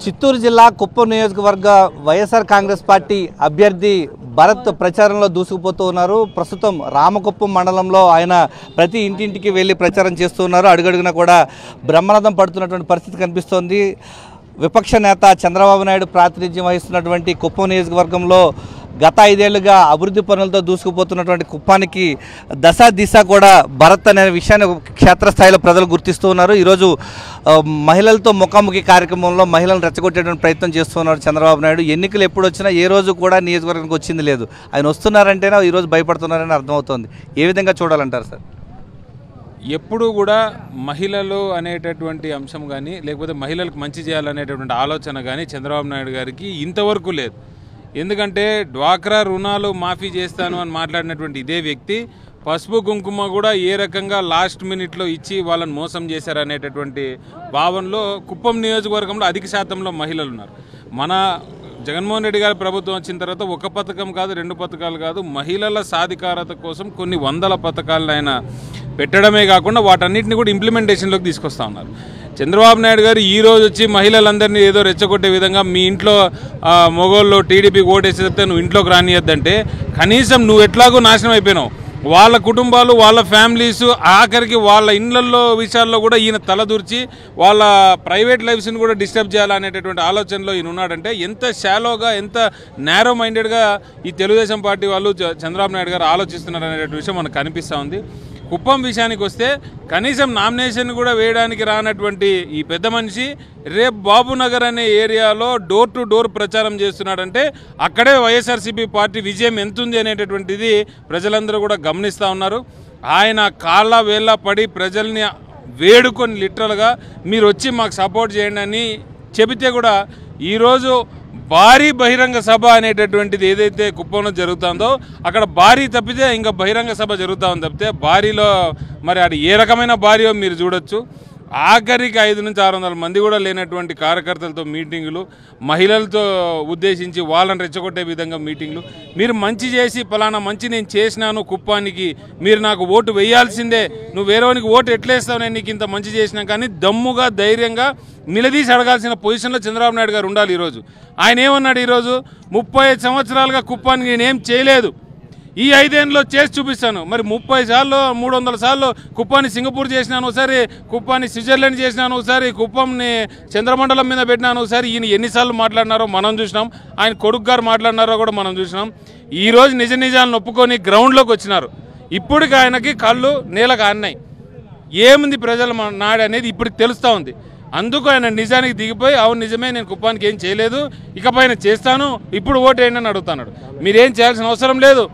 చిత్తూరు జిల్లా కుప్పం నియోజకవర్గ వైఎస్ఆర్ కాంగ్రెస్ పార్టీ అభ్యర్థి భరత్ ప్రచారంలో దూసుకుపోతూ ఉన్నారు. ప్రస్తుతం రామకుప్పం మండలంలో ఆయన ప్రతి ఇంటింటికి వెళ్ళి ప్రచారం చేస్తూ ఉన్నారు. అడుగడుగునా కూడా బ్రహ్మరథం పడుతున్నటువంటి పరిస్థితి కనిపిస్తోంది. విపక్ష నేత చంద్రబాబు నాయుడు ప్రాతినిధ్యం వహిస్తున్నటువంటి కుప్పం నియోజకవర్గంలో గత 5 ఏళ్లుగా అభివృద్ధి పనులతో దూసుకుపోతున్నటువంటి కుప్పానికి దశ దిశ కూడా భరత్ అనే విషయాన్ని క్షేత్రస్థాయిలో ప్రజలు గుర్తిస్తూ ఉన్నారు. ఈరోజు మహిళలతో ముఖాముఖి కార్యక్రమంలో మహిళలను రెచ్చగొట్టేటువంటి ప్రయత్నం చేస్తున్నారు చంద్రబాబు నాయుడు. ఎన్నికలు ఎప్పుడు వచ్చినా ఏ రోజు కూడా నియోజకవర్గానికి వచ్చింది లేదు. ఆయన వస్తున్నారంటేనే ఈరోజు భయపడుతున్నారని అర్థమవుతోంది. ఏ విధంగా చూడాలంటారు సార్? ఎప్పుడూ కూడా మహిళలు అనేటటువంటి అంశం కానీ లేకపోతే మహిళలకు మంచి చేయాలనేటటువంటి ఆలోచన కానీ చంద్రబాబు నాయుడు గారికి ఇంతవరకు లేదు. ఎందుకంటే డ్వాక్రా రుణాలు మాఫీ చేస్తాను అని మాట్లాడినటువంటి ఇదే వ్యక్తి పసుపు కుంకుమ కూడా ఏ రకంగా లాస్ట్ మినిట్లో ఇచ్చి వాళ్ళని మోసం చేశారనేటటువంటి భావనలో కుప్పం నియోజకవర్గంలో అధిక శాతంలో మహిళలు ఉన్నారు. మన జగన్మోహన్ రెడ్డి గారి ప్రభుత్వం వచ్చిన తర్వాత ఒక పథకం కాదు, 2 పథకాలు కాదు, మహిళల సాధికారత కోసం కొన్ని వందల పథకాలను ఆయన పెట్టడమే కాకుండా వాటన్నిటిని కూడా ఇంప్లిమెంటేషన్లోకి తీసుకొస్తా ఉన్నారు. చంద్రబాబు నాయుడు గారు ఈ రోజు వచ్చి మహిళలందరినీ ఏదో రెచ్చగొట్టే విధంగా మీ ఇంట్లో మొగోళ్ళు టీడీపీకి ఓటేసేస్తే నువ్వు ఇంట్లోకి రానియద్దంటే కనీసం నువ్వు ఎట్లాగో నాశనం అయిపోయినావు. వాళ్ళ కుటుంబాలు, వాళ్ళ ఫ్యామిలీస్, ఆఖరికి వాళ్ళ ఇళ్లలో విషయాల్లో కూడా ఈయన తలదూర్చి వాళ్ళ ప్రైవేట్ లైఫ్స్ని కూడా డిస్టర్బ్ చేయాలనేటటువంటి ఆలోచనలో ఈయన ఉన్నాడంటే ఎంత షాలోగా, ఎంత నేరో మైండెడ్గా ఈ తెలుగుదేశం పార్టీ వాళ్ళు చంద్రబాబు నాయుడు గారు ఆలోచిస్తున్నారు అనేటువంటి విషయం మనకు కనిపిస్తూ ఉంది. కుప్పం విషయానికి వస్తే కనీసం నామినేషన్ కూడా వేయడానికి రానటువంటి ఈ పెద్ద మనిషి రేపు బాబునగర్ అనే ఏరియాలో డోర్ టు డోర్ ప్రచారం చేస్తున్నాడంటే అక్కడే వైఎస్ఆర్సీపీ పార్టీ విజయం ఎంతుంది అనేటటువంటిది ప్రజలందరూ కూడా గమనిస్తూ ఉన్నారు. ఆయన కాళ్ళ వేళ్ళ పడి ప్రజల్ని వేడుకొని లిటరల్గా మీరు వచ్చి మాకు సపోర్ట్ చేయండి అని చెబితే కూడా ఈరోజు భారీ బహిరంగ సభ అనేటటువంటిది ఏదైతే కుప్పంలో జరుగుతుందో అక్కడ భారీ తప్పితే ఇంకా బహిరంగ సభ జరుగుతూ ఉంది తప్పితే భారీలో మరి అది ఏ రకమైన భారీయో మీరు చూడొచ్చు. ఆఖరికి 500 నుంచి 600 మంది కూడా లేనటువంటి కార్యకర్తలతో మీటింగులు, మహిళలతో ఉద్దేశించి వాళ్ళని రెచ్చగొట్టే విధంగా మీటింగులు. మీరు మంచి చేసి పలానా మంచి నేను చేసినాను కుప్పానికి, మీరు నాకు ఓటు వేయాల్సిందే, నువ్వు వేరేవానికి ఓటు ఎట్లేస్తావు నేను నీకు ఇంత మంచి చేసినా కానీ దమ్ముగా ధైర్యంగా నిలదీసి అడగాల్సిన పొజిషన్లో చంద్రబాబు నాయుడు గారు ఉండాలి. ఈరోజు ఆయన ఏమన్నాడు? ఈరోజు 35 సంవత్సరాలుగా కుప్పానికి నేనేం చేయలేదు, ఈ 5 ఏళ్ళలో చేసి చూపిస్తాను. మరి 30 సార్లు 300 సార్లు కుప్పాన్ని సింగపూర్ చేసినాను, ఒకసారి కుప్పాన్ని స్విట్జర్లాండ్ చేసినాను, ఒకసారి కుప్పంని చంద్రమండలం మీద పెట్టినాను, ఒకసారి ఈయన ఎన్నిసార్లు మాట్లాడినారో మనం చూసినాం, ఆయన కొడుకు గారు మాట్లాడినారో కూడా మనం చూసినాం. ఈరోజు నిజ నిజాలను ఒప్పుకొని గ్రౌండ్లోకి వచ్చినారు. ఇప్పటికి ఆయనకి కళ్ళు నేలకు ఆన్నాయి. ఏముంది ప్రజల నాడు అనేది ఇప్పటికి తెలుస్తూ ఉంది. అందుకు ఆయన నిజానికి దిగిపోయి అవును నిజమే నేను కుప్పానికి ఏం చేయలేదు, ఇకపైన చేస్తాను, ఇప్పుడు ఓటు వేయండి అని అడుగుతున్నాడు. మీరేం చేయాల్సిన అవసరం లేదు,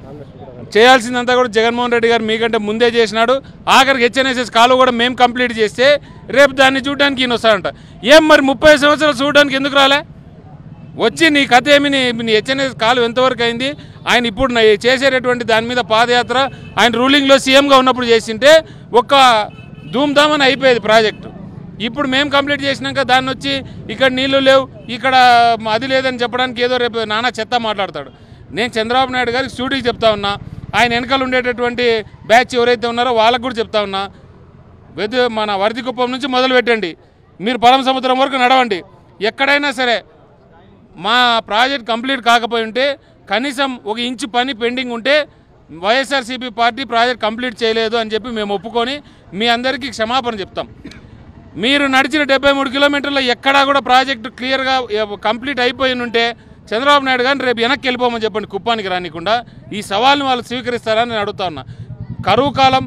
చేయాల్సిందంతా కూడా జగన్మోహన్ రెడ్డి గారు మీకంటే ముందే చేసినాడు. ఆఖరికి హెచ్ఎన్ఎస్ఎస్ కాలు కూడా మేము కంప్లీట్ చేస్తే రేపు దాన్ని చూడడానికి ఈయన వస్తాడంట. ఏం మరి 30 సంవత్సరాలు చూడడానికి ఎందుకు రాలే? వచ్చి నీ కథ ఏమి, నీ హెచ్ఎన్ఎస్ కాలు ఎంతవరకు అయింది? ఆయన ఇప్పుడు చేసేటటువంటి దాని మీద పాదయాత్ర ఆయన రూలింగ్లో సీఎంగా ఉన్నప్పుడు చేసింటే ఒక్క ధూమ్ధామని అయిపోయేది ప్రాజెక్టు. ఇప్పుడు మేము కంప్లీట్ చేసినాక దాన్ని వచ్చి ఇక్కడ నీళ్లు లేవు, ఇక్కడ అది లేదని చెప్పడానికి ఏదో రేపు నానా చెత్త మాట్లాడతాడు. నేను చంద్రబాబు నాయుడు గారికి స్టూడియోకి చెప్తా ఉన్నా, ఆయన వెనకాల ఉండేటటువంటి బ్యాచ్ ఎవరైతే ఉన్నారో వాళ్ళకు కూడా చెప్తా ఉన్నా, మన వరదికుప్పం నుంచి మొదలు పెట్టండి, మీరు పరమ సముద్రం వరకు నడవండి, ఎక్కడైనా సరే మా ప్రాజెక్ట్ కంప్లీట్ కాకపోయి ఉంటే కనీసం 1 ఇంచు పని పెండింగ్ ఉంటే వైఎస్ఆర్సీపీ పార్టీ ప్రాజెక్ట్ కంప్లీట్ చేయలేదు అని చెప్పి మేము ఒప్పుకొని మీ అందరికీ క్షమాపణ చెప్తాం. మీరు నడిచిన 73 కిలోమీటర్ల ఎక్కడా కూడా ప్రాజెక్టు క్లియర్గా కంప్లీట్ అయిపోయి ఉంటే చంద్రబాబు నాయుడు గారిని రేపు వెనక్కి వెళ్ళిపోమని చెప్పండి, కుప్పానికి రానికుండా. ఈ సవాల్ని వాళ్ళు స్వీకరిస్తారని నేను అడుగుతా ఉన్నా. కరువు కాలం,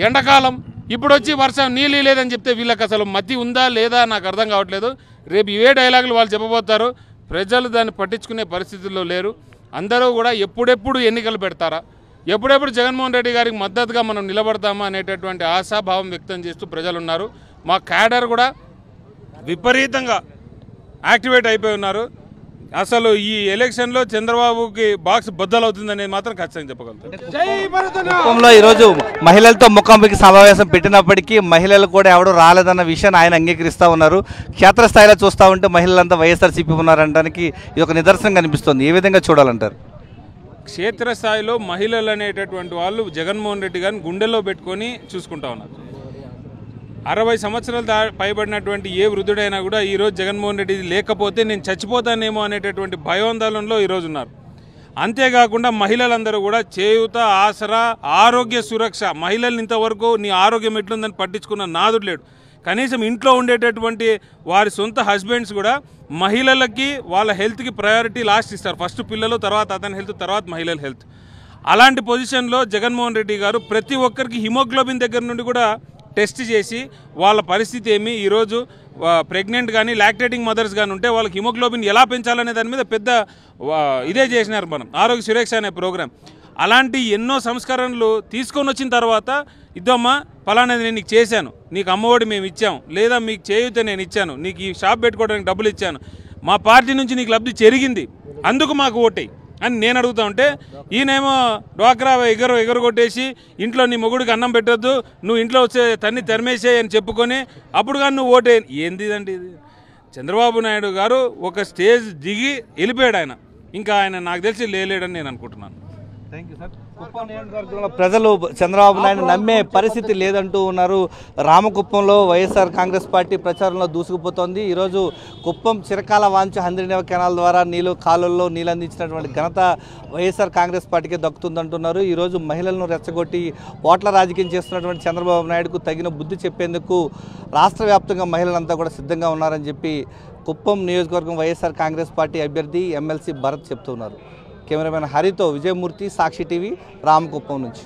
ఎండాకాలం, ఇప్పుడు వచ్చి వర్షం నీళ్ళు లేదని చెప్తే వీళ్ళకి అసలు మతి ఉందా లేదా నాకు అర్థం కావట్లేదు. రేపు ఇవే డైలాగులు వాళ్ళు చెప్పబోతారు. ప్రజలు దాన్ని పట్టించుకునే పరిస్థితుల్లో లేరు. అందరూ కూడా ఎప్పుడెప్పుడు ఎన్నికలు పెడతారా, ఎప్పుడెప్పుడు జగన్మోహన్ రెడ్డి గారికి మద్దతుగా మనం నిలబడతామా అనేటటువంటి ఆశాభావం వ్యక్తం చేస్తూ ప్రజలు ఉన్నారు. మా క్యాడర్ కూడా విపరీతంగా యాక్టివేట్ అయిపోయి ఉన్నారు. అసలు ఈ ఎలక్షన్లో చంద్రబాబుకి బాక్స్ బద్దలవుతుందనేది మాత్రం ఖచ్చితంగా చెప్పగలుగుతాం. ఈరోజు మహిళలతో ముఖాముఖి సమావేశం పెట్టినప్పటికీ మహిళలు కూడా ఎవరు రాలేదన్న విషయాన్ని ఆయన అంగీకరిస్తూ ఉన్నారు. క్షేత్రస్థాయిలో చూస్తూ ఉంటే మహిళలంతా వైఎస్ఆర్సీపీ ఉన్నారనడానికి ఇది ఒక నిదర్శనం కనిపిస్తుంది. ఏ విధంగా చూడాలంటారు? 60 సంవత్సరాలు పైబడినటువంటి ఏ వృద్ధుడైనా కూడా ఈరోజు జగన్మోహన్ రెడ్డి లేకపోతే నేను చచ్చిపోతానేమో అనేటటువంటి భయోందోళనలో ఈరోజు ఉన్నారు. అంతేకాకుండా మహిళలందరూ కూడా చేయూత, ఆసరా, ఆరోగ్య సురక్ష, మహిళల్ని ఇంతవరకు నీ ఆరోగ్యం ఎట్లుందని పట్టించుకున్న నాదుడు లేడు. కనీసం ఇంట్లో ఉండేటటువంటి వారి సొంత హస్బెండ్స్ కూడా మహిళలకి వాళ్ళ హెల్త్కి ప్రయారిటీ లాస్ట్ ఇస్తారు. ఫస్ట్ పిల్లలు, తర్వాత అతని హెల్త్, తర్వాత మహిళల హెల్త్. అలాంటి పొజిషన్లో జగన్మోహన్ రెడ్డి గారు ప్రతి ఒక్కరికి హిమోగ్లోబిన్ దగ్గర నుండి కూడా టెస్ట్ చేసి వాళ్ళ పరిస్థితి ఏమి, ఈరోజు ప్రెగ్నెంట్ కానీ లాక్టేటింగ్ మదర్స్ కానీ ఉంటే వాళ్ళకి హిమోగ్లోబిన్ ఎలా పెంచాలనే దాని మీద పెద్ద ఇదే చేసినారు మనం, ఆరోగ్య సురక్ష అనే ప్రోగ్రాం. అలాంటి ఎన్నో సంస్కరణలు తీసుకొని వచ్చిన తర్వాత ఇద్దమ్మా ఫలానాది నేను నీకు చేశాను, నీకు అమ్మఒడి మేము ఇచ్చాము, లేదా మీకు చేయూత నేను ఇచ్చాను, నీకు ఈ షాప్ పెట్టుకోవడానికి డబ్బులు ఇచ్చాను, మా పార్టీ నుంచి నీకు లబ్ధి జరిగింది, అందుకు మాకు ఓటేయి అని నేను అడుగుతా ఉంటే ఈయనేమో డ్వాక్రా ఎగరగొట్టేసి ఇంట్లో నీ మొగుడికి అన్నం పెట్టొద్దు, నువ్వు ఇంట్లో వచ్చే తరిమేసేయి అని చెప్పుకొని అప్పుడు కానీ నువ్వు ఓటే. ఏంటిదండి ఇది? చంద్రబాబు నాయుడు గారు ఒక స్టేజ్ దిగి వెళ్ళిపోయాడు. ఆయన ఇంకా ఆయన నాకు తెలిసి లేలేడని నేను అనుకుంటున్నాను. Thank you sir. కుప్పం నియోజకవర్గంలో ప్రజలు చంద్రబాబు నాయుడు నమ్మే పరిస్థితి లేదంటూ ఉన్నారు. రామకుప్పంలో వైఎస్ఆర్ కాంగ్రెస్ పార్టీ ప్రచారంలో దూసుకుపోతోంది. ఈరోజు కుప్పం చిరకాల వాంఛ హంద్రీనేవ కెనాల్ ద్వారా కాలువల్లో నీళ్ళు అందించినటువంటి ఘనత వైఎస్ఆర్ కాంగ్రెస్ పార్టీకే దక్కుతుందంటున్నారు. ఈరోజు మహిళలను రెచ్చగొట్టి ఓట్ల రాజకీయం చేస్తున్నటువంటి చంద్రబాబు నాయుడుకు తగిన బుద్ధి చెప్పేందుకు రాష్ట్ర వ్యాప్తంగా మహిళలంతా కూడా సిద్ధంగా ఉన్నారని చెప్పి కుప్పం నియోజకవర్గం వైఎస్ఆర్ కాంగ్రెస్ పార్టీ అభ్యర్థి ఎమ్మెల్సీ భరత్ చెప్తున్నారు. కెమెరామెన్ హరితో విజయమూర్తి, సాక్షి టీవీ, రామకుప్పం నుంచి.